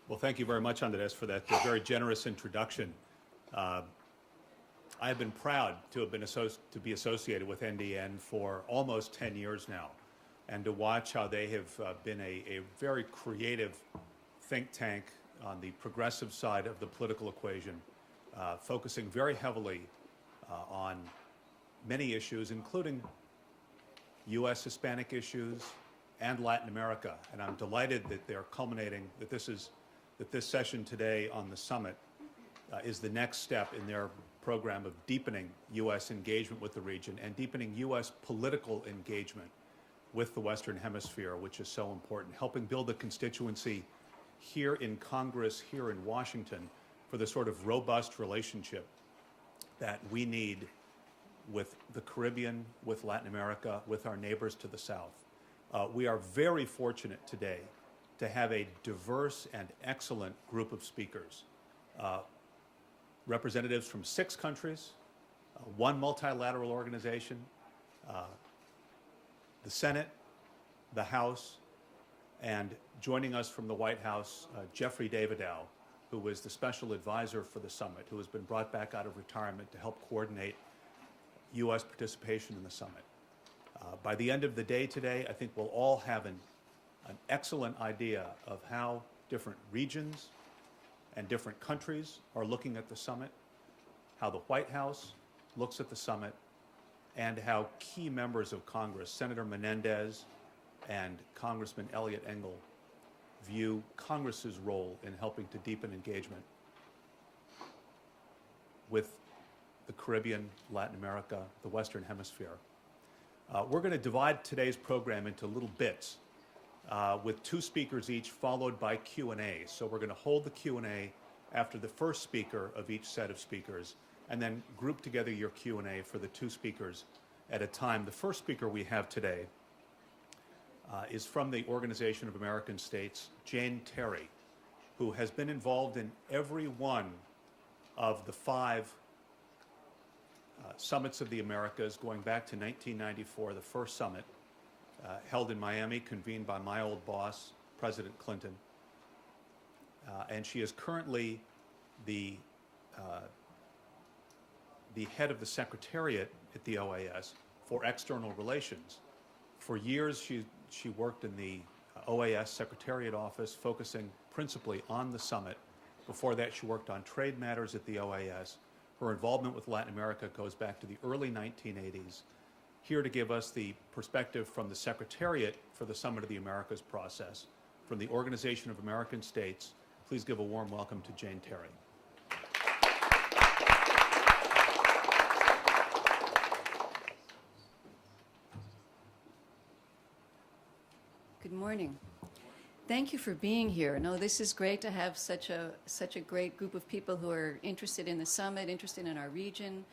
Well, thank you very much, Andres, for that very generous introduction. I have been proud to be associated with NDN for almost 10 years now, and to watch how they have been a very creative think tank on the progressive side of the political equation, focusing very heavily on many issues, including U.S. Hispanic issues and Latin America. And I'm delighted that they're culminating, that this session today on the summit is the next step in their program of deepening U.S. engagement with the region and deepening U.S. political engagement with the Western Hemisphere, which is so important, helping build a constituency here in Congress, here in Washington, for the sort of robust relationship that we need with the Caribbean, with Latin America, with our neighbors to the south. We are very fortunate today to have a diverse and excellent group of speakers. Representatives from 6 countries, 1 multilateral organization, the Senate, the House, and joining us from the White House, Jeffrey Davidow, who is the special advisor for the summit, who has been brought back out of retirement to help coordinate U.S. participation in the summit. By the end of the day today, I think we'll all have an excellent idea of how different regions and different countries are looking at the summit, how the White House looks at the summit, and how key members of Congress, Senator Menendez and Congressman Eliot Engel, view Congress's role in helping to deepen engagement with the Caribbean, Latin America, the Western Hemisphere. We're going to divide today's program into little bits with 2 speakers each, followed by Q&A. So we're going to hold the Q&A after the first speaker of each set of speakers, and then group together your Q&A for the 2 speakers at a time. The first speaker we have today is from the Organization of American States, Jane Thery, who has been involved in every one of the 5 summits of the Americas, going back to 1994, the first summit held in Miami, convened by my old boss, President Clinton. And she is currently the head of the Secretariat at the OAS for external relations. For years, she worked in the OAS Secretariat office, focusing principally on the summit. Before that, she worked on trade matters at the OAS. Her involvement with Latin America goes back to the early 1980s. Here to give us the perspective from the Secretariat for the Summit of the Americas process, from the Organization of American States, please give a warm welcome to Jane Thery. Good morning. Thank you for being here. No, this is great to have such a great group of people who are interested in the summit, interested in our region.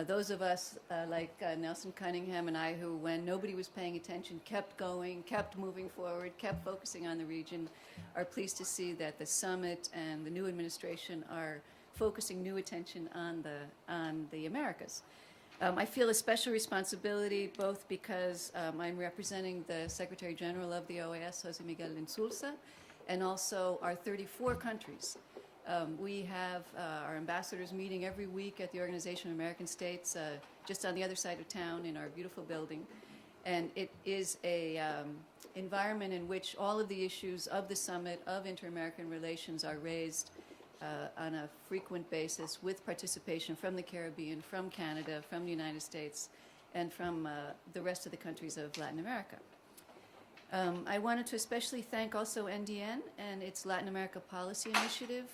Those of us like Nelson Cunningham and I, who when nobody was paying attention, kept going, kept moving forward, kept focusing on the region, are pleased to see that the summit and the new administration are focusing new attention on the Americas. I feel a special responsibility both because I'm representing the Secretary General of the OAS, Jose Miguel Insulza, and also our 34 countries. We have our ambassadors meeting every week at the Organization of American States, just on the other side of town in our beautiful building. And it is a environment in which all of the issues of the summit, of inter-American relations, are raised on a frequent basis with participation from the Caribbean, from Canada, from the United States, and from the rest of the countries of Latin America. I wanted to especially thank also NDN and its Latin America Policy Initiative,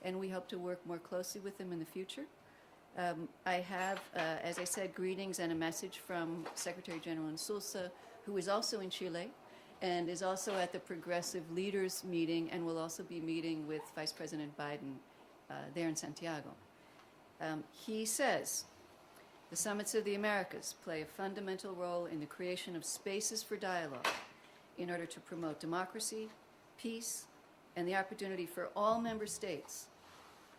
and we hope to work more closely with them in the future. I have, as I said, greetings and a message from Secretary General Insulza, who is also in Chile, and is also at the Progressive Leaders meeting, and will also be meeting with Vice President Biden there in Santiago. He says, the summits of the Americas play a fundamental role in the creation of spaces for dialogue in order to promote democracy, peace, and the opportunity for all member states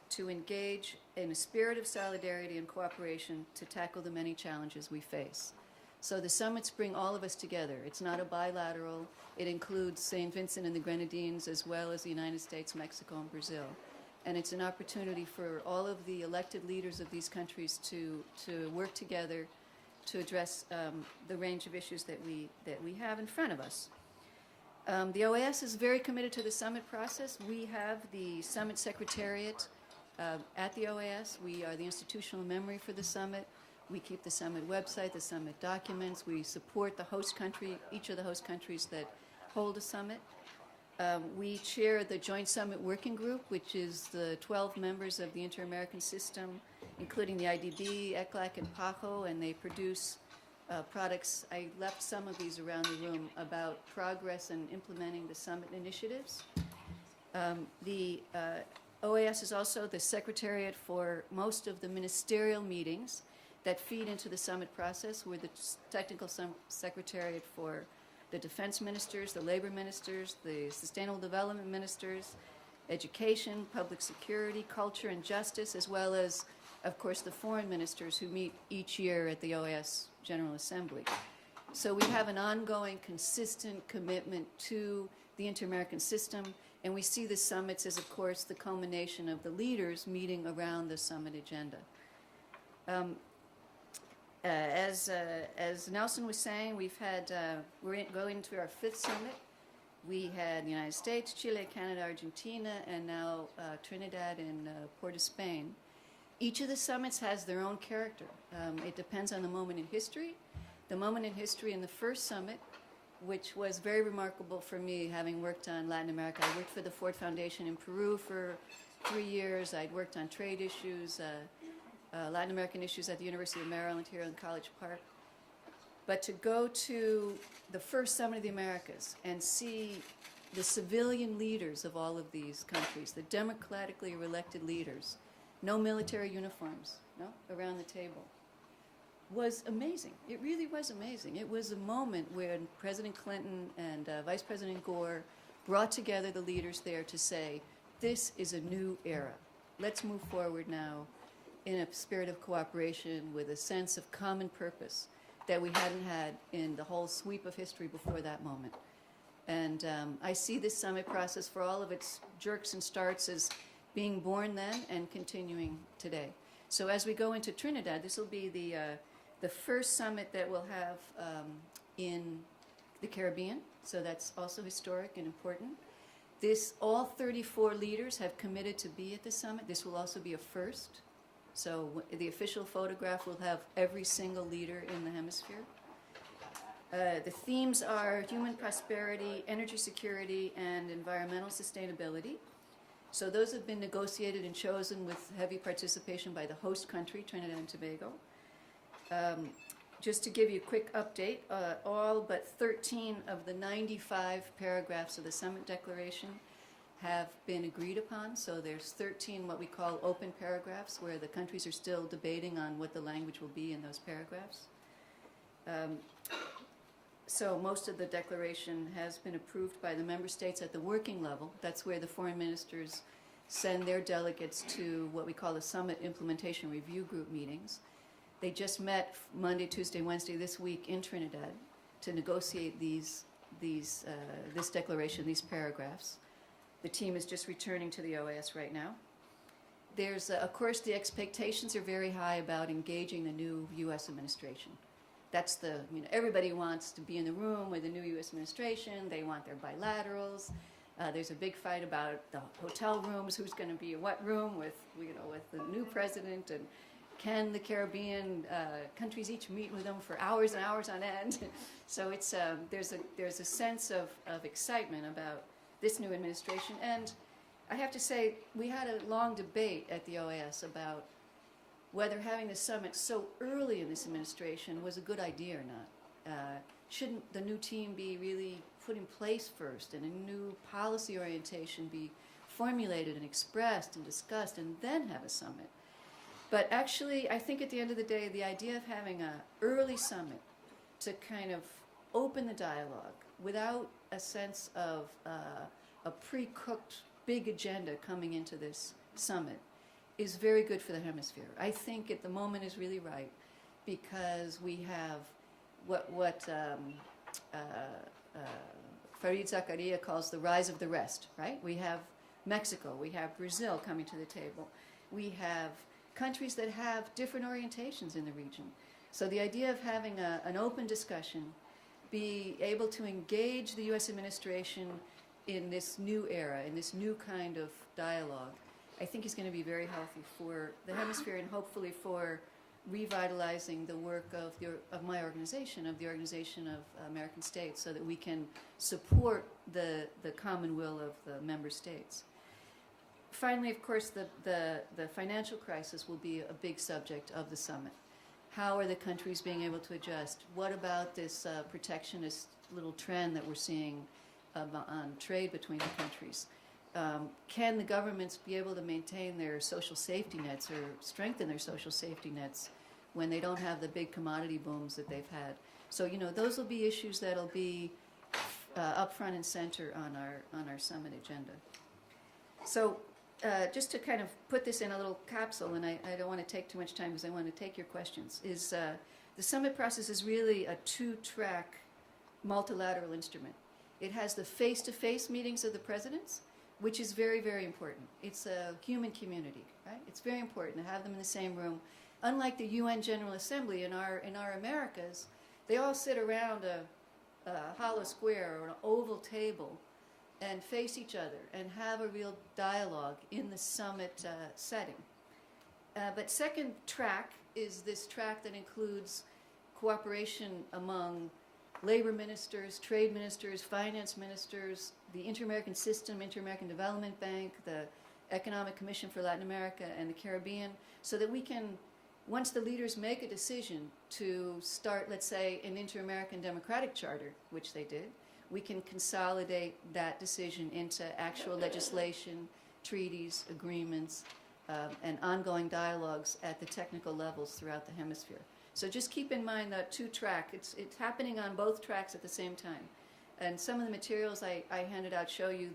to engage in a spirit of solidarity and cooperation to tackle the many challenges we face. So the summits bring all of us together. It's not a bilateral. It includes St. Vincent and the Grenadines as well as the United States, Mexico, and Brazil. And it's an opportunity for all of the elected leaders of these countries to work together to address the range of issues that we have in front of us. The OAS is very committed to the summit process. We have the Summit Secretariat at the OAS. We are the institutional memory for the summit. We keep the summit website, the summit documents. We support the host country, each of the host countries that hold a summit. We chair the Joint Summit Working Group, which is the 12 members of the Inter-American System, including the IDB, ECLAC, and PAHO, and they produce products. I left some of these around the room about progress in implementing the summit initiatives. The OAS is also the secretariat for most of the ministerial meetings that feed into the summit process. We're the technical secretariat for the defense ministers, the labor ministers, the sustainable development ministers, education, public security, culture, and justice, as well as, of course, the foreign ministers who meet each year at the OAS General Assembly. So we have an ongoing, consistent commitment to the Inter-American System, and we see the summits as, of course, the culmination of the leaders meeting around the summit agenda. As Nelson was saying, we're going to our 5th summit. We had the United States, Chile, Canada, Argentina, and now Trinidad and Port of Spain. Each of the summits has their own character. It depends on the moment in history. The moment in history in the first summit, which was very remarkable for me, having worked on Latin America. I worked for the Ford Foundation in Peru for 3 years. I'd worked on trade issues, Latin American issues at the University of Maryland here in College Park. But to go to the first Summit of the Americas and see the civilian leaders of all of these countries, the democratically elected leaders, no military uniforms, no, around the table, was amazing. It really was amazing. It was a moment when President Clinton and Vice President Gore brought together the leaders there to say, this is a new era. Let's move forward now in a spirit of cooperation with a sense of common purpose that we hadn't had in the whole sweep of history before that moment. And I see this summit process, for all of its jerks and starts, as being born then and continuing today. So as we go into Trinidad, this will be the first summit that we'll have in the Caribbean, so that's also historic and important. All 34 leaders have committed to be at the summit. This will also be a first. So the official photograph will have every single leader in the hemisphere. The themes are human prosperity, energy security, and environmental sustainability. So those have been negotiated and chosen with heavy participation by the host country, Trinidad and Tobago. Just to give you a quick update, all but 13 of the 95 paragraphs of the Summit Declaration have been agreed upon. So there's 13 what we call open paragraphs, where the countries are still debating on what the language will be in those paragraphs. So most of the declaration has been approved by the member states at the working level. That's where the foreign ministers send their delegates to what we call the Summit Implementation Review Group meetings. They just met Monday, Tuesday, Wednesday this week in Trinidad to negotiate this declaration, these paragraphs. The team is just returning to the OAS right now. There's, of course, the expectations are very high about engaging the new U.S. administration. That's everybody wants to be in the room with the new U.S. administration. They want their bilaterals. There's a big fight about the hotel rooms, who's going to be in what room with the new president, and can the Caribbean countries each meet with them for hours and hours on end? So it's there's a sense of excitement about this new administration. And I have to say, we had a long debate at the OAS about whether having the summit so early in this administration was a good idea or not. Shouldn't the new team be really put in place first, and a new policy orientation be formulated and expressed and discussed, and then have a summit? But actually, I think at the end of the day, the idea of having an early summit to kind of open the dialogue without a sense of a pre-cooked big agenda coming into this summit is very good for the hemisphere. I think at the moment is really right, because we have Fareed Zakaria calls the rise of the rest, right? We have Mexico, we have Brazil coming to the table. We have countries that have different orientations in the region. So the idea of having an open discussion, be able to engage the U.S. administration in this new era, in this new kind of dialogue, I think is going to be very healthy for the hemisphere and hopefully for revitalizing the work of my organization, of the Organization of American States, so that we can support the common will of the member states. Finally, of course, the financial crisis will be a big subject of the summit. How are the countries being able to adjust? What about this protectionist little trend that we're seeing on trade between the countries? Can the governments be able to maintain their social safety nets or strengthen their social safety nets when they don't have the big commodity booms that they've had? So, those will be issues that'll be up front and center on our summit agenda. So, just to kind of put this in a little capsule, and I don't want to take too much time because I want to take your questions, is the summit process is really a two-track multilateral instrument. It has the face-to-face meetings of the presidents, which is very, very important. It's a human community, right? It's very important to have them in the same room. Unlike the UN General Assembly in our Americas, they all sit around a hollow square or an oval table and face each other and have a real dialogue in the summit setting. But second track is this track that includes cooperation among labor ministers, trade ministers, finance ministers, the Inter-American System, Inter-American Development Bank, the Economic Commission for Latin America and the Caribbean, so that we can, once the leaders make a decision to start, let's say, an Inter-American Democratic Charter, which they did, we can consolidate that decision into actual legislation, treaties, agreements, and ongoing dialogues at the technical levels throughout the hemisphere. So just keep in mind that two-track. It's happening on both tracks at the same time. And some of the materials I handed out show you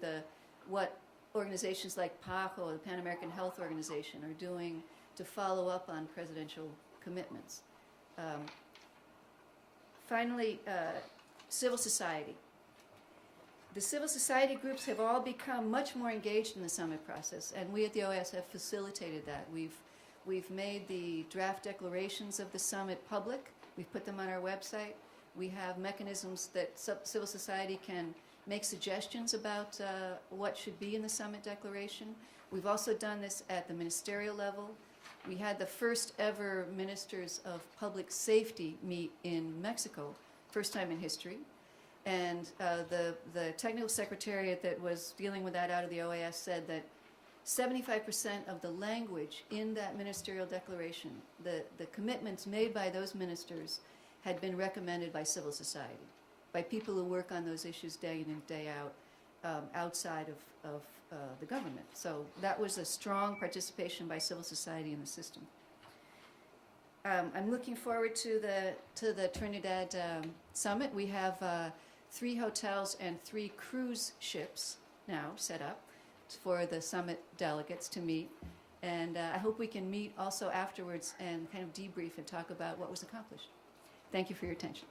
what organizations like PAHO, the Pan American Health Organization, are doing to follow up on presidential commitments. Finally, civil society. The civil society groups have all become much more engaged in the summit process, and we at the OAS have facilitated that. We've made the draft declarations of the summit public. We've put them on our website. We have mechanisms that civil society can make suggestions about what should be in the summit declaration. We've also done this at the ministerial level. We had the first ever ministers of public safety meet in Mexico, first time in history. And the technical secretariat that was dealing with that out of the OAS said that 75% of the language in that ministerial declaration, the commitments made by those ministers, had been recommended by civil society, by people who work on those issues day in and day out, outside of the government. So that was a strong participation by civil society in the system. I'm looking forward to the Trinidad summit. We have 3 hotels and 3 cruise ships now set up for the summit delegates to meet. And I hope we can meet also afterwards and kind of debrief and talk about what was accomplished. Thank you for your attention.